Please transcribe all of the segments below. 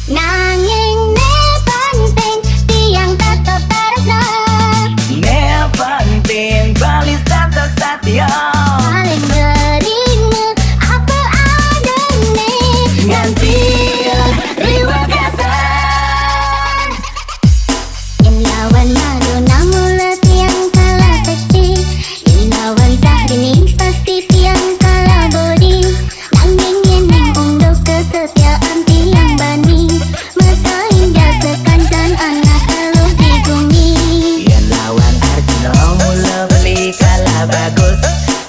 Nanging ne penting tiang tetep tresno. Ne penting balis tetep setia. Saling beringe apa adane Nganti riwa kesan. Yen lawan Madonna mula tiang kalah seksi. Yen lawan Syahrini pasti tiang kalah body. Nanging yen ning unduk kesetiaan tiang bani. Masa hingga sekancan anak eluh di bumi. Yen lawan Arjuna mula beli kalah bagus.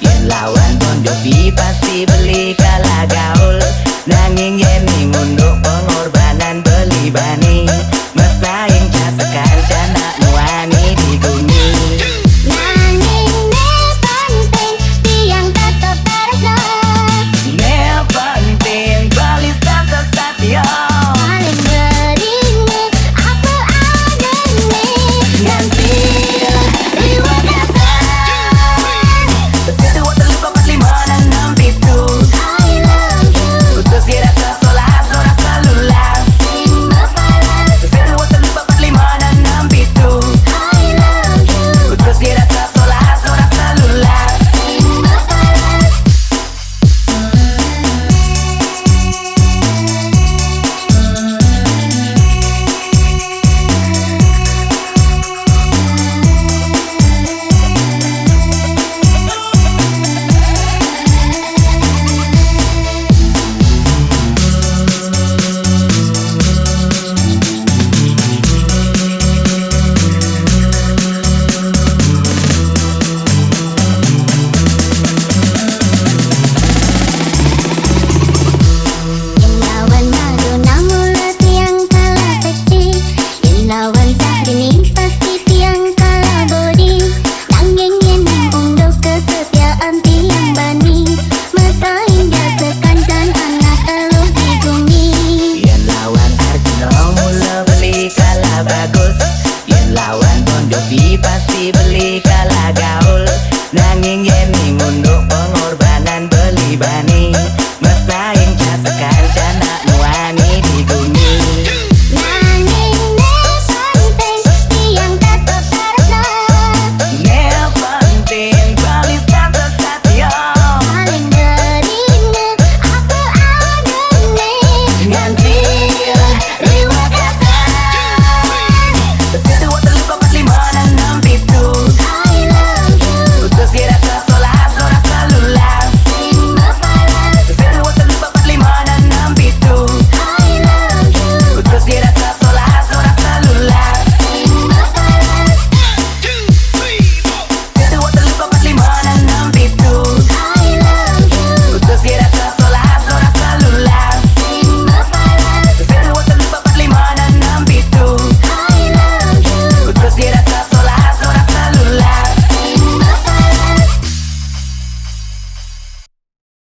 Yen lawan Bon Jovi pasti beli kalah gaul. Nanging yen ning unduk pengorbanan beli bani.